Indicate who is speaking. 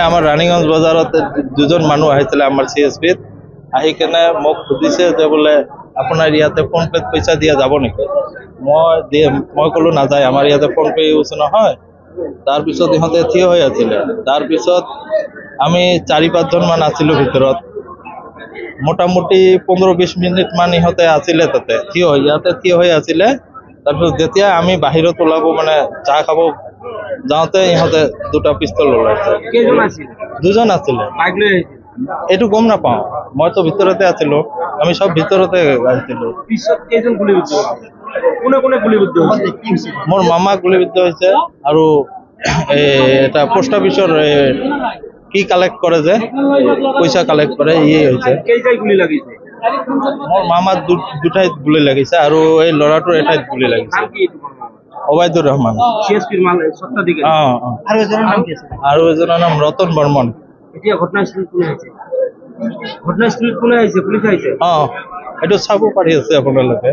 Speaker 1: আমাৰ ৰাণীগঞ্জ বজাৰত দুজন মানুহ আহিছিলে আমাৰ CSP-ত আহি কেনে মোক সুধিছে যে বোলে আপোনাৰ ইয়াতে ফোন পেত পইচা দিয়া যাব নেকি মই ক'লো নাযায় আমাৰ ইয়াতে ফোন পে ইউজ নহয় তাৰপিছত ইহঁতে থিয় হৈ আছিলে তাৰপিছত আমি 4-5 জন মান আছিলোঁ ভিতৰত মোটামুটি 15-20 মিনিট মান ইহঁতে আছিলে তাতে থিয় হৈ আছিলে তাৰপিছত যেতিয়া আমি বাহিৰত ওলাব মানে চাহ খাব যাওঁতে ইহঁতে দুটা পিস্তল ওলাইছে
Speaker 2: কেইজন আছিল
Speaker 1: দুজন আছিলে
Speaker 2: বাইক লৈ
Speaker 1: এইটো গম নাপাওঁ মইতো ভিতৰতে আছিলোঁ আমি সব ভিতৰতে আহিছিলোঁ
Speaker 2: পিছত কেইজন গুলিবিদ্ধ কোনে গুলিবিদ্ধ হৈছে
Speaker 1: মোৰ মামা গুলিবিদ্ধ হৈছে আৰু এটা পোষ্ট অফিচৰ কি কালেক্ট কৰে যে পইচা কালেক্ট কৰে ইয়ে হৈছে
Speaker 2: কেইটাই গুলি লাগিছে
Speaker 1: মোৰ মামা দুটাইত গুলি লাগিছে আৰু এই ল'ৰাটোৰ এটাইত গুলি লাগিছে ওবায়দুৰ ৰহমান
Speaker 2: CSP-ৰ স্বত্বাধিকাৰী
Speaker 1: আৰু এজনৰ নাম ৰতন বৰ্মন
Speaker 2: এতিয়া ঘটনাস্থলীত কোনে আহিছে পুলিচ আহিছে
Speaker 1: এইটো চাব পাৰি আছে আপোনালোকে